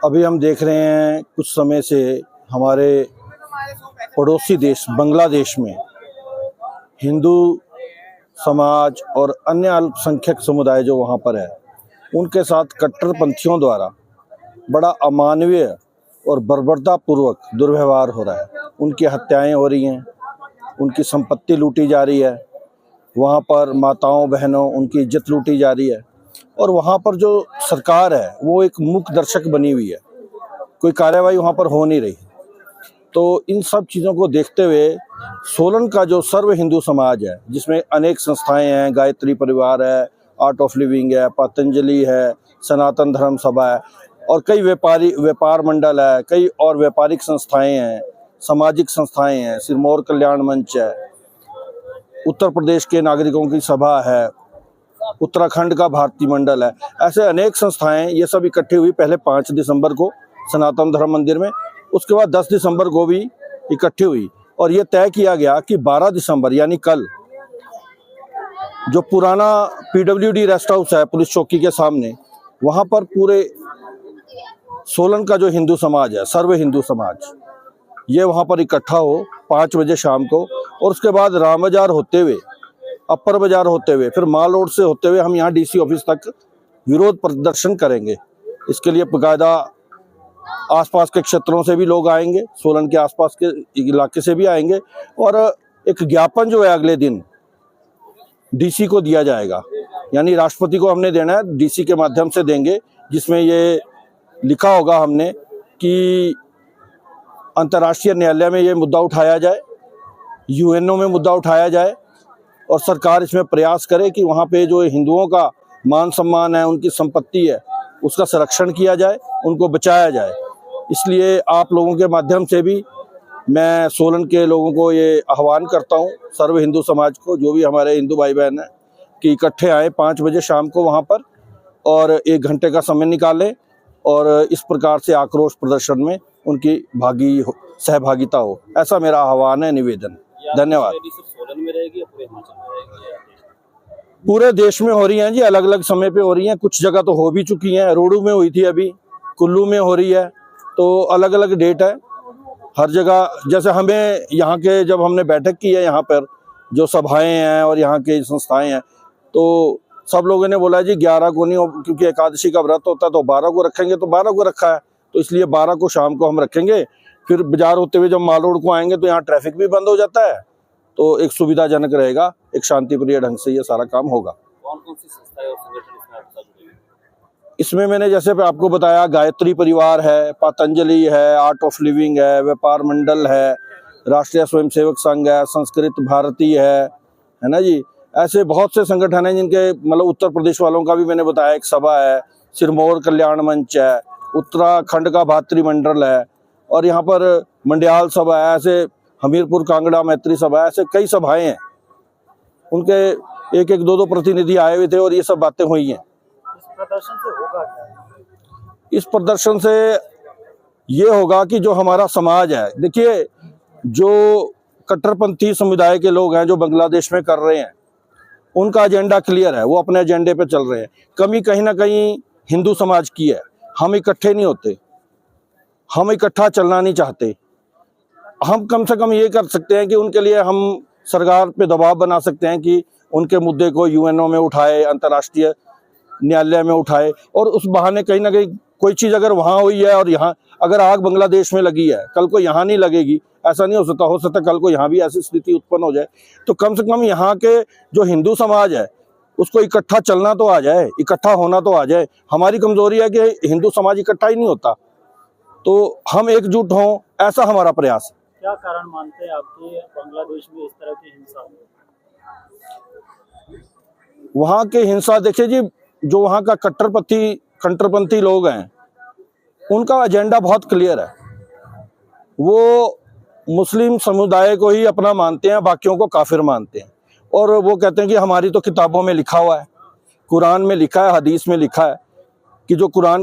अभी हम देख रहे हैं कुछ समय से हमारे पड़ोसी देश बांग्लादेश में हिंदू समाज और अन्य अल्पसंख्यक समुदाय जो वहाँ पर है उनके साथ कट्टरपंथियों द्वारा बड़ा अमानवीय और बर्बरतापूर्वक दुर्व्यवहार हो रहा है। उनकी हत्याएं हो रही हैं, उनकी संपत्ति लूटी जा रही है, वहाँ पर माताओं बहनों उनकी इज्जत लूटी जा रही है और वहाँ पर जो सरकार है वो एक मूक दर्शक बनी हुई है, कोई कार्रवाई वहाँ पर हो नहीं रही। तो इन सब चीज़ों को देखते हुए सोलन का जो सर्व हिंदू समाज है जिसमें अनेक संस्थाएं हैं, गायत्री परिवार है, आर्ट ऑफ लिविंग है, पतंजलि है, सनातन धर्म सभा है और कई व्यापार मंडल है, कई और व्यापारिक संस्थाएं हैं, सामाजिक संस्थाएं हैं, सिरमौर कल्याण मंच है, उत्तर प्रदेश के नागरिकों की सभा है, उत्तराखंड का भारती मंडल है, ऐसे अनेक संस्थाएं ये सब इकट्ठी हुई पहले 5 दिसंबर को सनातन धर्म मंदिर में, उसके बाद 10 दिसंबर को भी इकट्ठी हुई और ये तय किया गया कि 12 दिसंबर यानी कल जो पुराना PWD रेस्ट हाउस है पुलिस चौकी के सामने, वहाँ पर पूरे सोलन का जो हिंदू समाज है, सर्व हिंदू समाज, ये वहाँ पर इकट्ठा हो 5 बजे शाम को और उसके बाद राम बाजार होते हुए, अपर बाजार होते हुए, फिर माल रोड से होते हुए हम यहाँ DC ऑफिस तक विरोध प्रदर्शन करेंगे। इसके लिए बाकायदा आसपास के क्षेत्रों से भी लोग आएंगे, सोलन के आसपास के इलाके से भी आएंगे और एक ज्ञापन जो है अगले दिन DC को दिया जाएगा, यानी राष्ट्रपति को हमने देना है, DC के माध्यम से देंगे, जिसमें ये लिखा होगा हमने कि अंतर्राष्ट्रीय न्यायालय में ये मुद्दा उठाया जाए, UNO में मुद्दा उठाया जाए और सरकार इसमें प्रयास करे कि वहाँ पे जो हिंदुओं का मान सम्मान है, उनकी संपत्ति है, उसका संरक्षण किया जाए, उनको बचाया जाए। इसलिए आप लोगों के माध्यम से भी मैं सोलन के लोगों को ये आह्वान करता हूँ, सर्व हिंदू समाज को, जो भी हमारे हिंदू भाई बहन हैं, कि इकट्ठे आए 5 बजे शाम को वहाँ पर और 1 घंटे का समय निकालें और इस प्रकार से आक्रोश प्रदर्शन में उनकी सहभागिता हो, ऐसा मेरा आह्वान है, निवेदन। धन्यवाद। सोलन में रहेगी या पूरे हिमाचल में रहेगी? पूरे देश में हो रही हैं जी, अलग अलग समय पे हो रही हैं, कुछ जगह तो हो भी चुकी हैं, रोडू में हुई थी, अभी कुल्लू में हो रही है, तो अलग अलग डेट है हर जगह। जैसे हमें यहाँ के जब हमने बैठक की है, यहाँ पर जो सभाएं हैं और यहाँ के संस्थाएं हैं, तो सब लोगों ने बोला जी 11 को नहीं, क्योंकि एकादशी का व्रत होता है तो 12 को रखेंगे, तो 12 को रखा है, तो इसलिए 12 को शाम को हम रखेंगे। फिर बाजार होते हुए जब माल रोड को आएंगे तो यहाँ ट्रैफिक भी बंद हो जाता है, तो एक सुविधाजनक रहेगा, एक शांतिप्रिय ढंग से ये सारा काम होगा। कौन कौन सी संस्थाएं और संगठन इसमें आपके साथ जुड़े हैं? इसमें मैंने जैसे आपको बताया, गायत्री परिवार है, पतंजलि है, आर्ट ऑफ लिविंग है, व्यापार मंडल है, राष्ट्रीय स्वयंसेवक संघ है, संस्कृत भारती है ना जी, ऐसे बहुत से संगठन हैं जिनके मतलब उत्तर प्रदेश वालों का भी मैंने बताया, एक सभा है, सिरमौर कल्याण मंच है, उत्तराखंड का भातृ मंडल है और यहाँ पर मंडियाल सभा है, ऐसे हमीरपुर कांगड़ा मैत्री सभा है, ऐसे कई सभाएं हैं, उनके 1-2 प्रतिनिधि आए हुए थे और ये सब बातें हुई हैं। इस प्रदर्शन से होगा क्या? इस प्रदर्शन से ये होगा कि जो हमारा समाज है, देखिए जो कट्टरपंथी समुदाय के लोग हैं जो बांग्लादेश में कर रहे हैं, उनका एजेंडा क्लियर है, वो अपने एजेंडे पे चल रहे हैं। कमी कहीं ना कहीं हिंदू समाज की है, हम इकट्ठे नहीं होते, हम इकट्ठा चलना नहीं चाहते। हम कम से कम ये कर सकते हैं कि उनके लिए हम सरकार पे दबाव बना सकते हैं कि उनके मुद्दे को UNO में उठाए, अंतर्राष्ट्रीय न्यायालय में उठाए और उस बहाने कहीं ना कहीं कोई चीज़ अगर वहाँ हुई है और यहाँ अगर आग बांग्लादेश में लगी है, कल को यहाँ नहीं लगेगी, ऐसा नहीं हो सकता कल को यहाँ भी ऐसी स्थिति उत्पन्न हो जाए, तो कम से कम यहाँ के जो हिंदू समाज है उसको इकट्ठा चलना तो आ जाए, इकट्ठा होना तो आ जाए। हमारी कमजोरी है कि हिंदू समाज इकट्ठा ही नहीं होता, तो हम एकजुट हों, ऐसा हमारा प्रयास है। क्या कारण मानते हैं आपके बांग्लादेश में इस तरह की हिंसा? वहाँ के हिंसा देखिए जी, जो वहाँ का कट्टरपंथी लोग हैं उनका एजेंडा बहुत क्लियर है, वो मुस्लिम समुदाय को ही अपना मानते हैं, बाकियों को काफिर मानते हैं और वो कहते हैं कि हमारी तो किताबों में लिखा हुआ है, कुरान में लिखा है, हदीस में लिखा है कि जो कुरान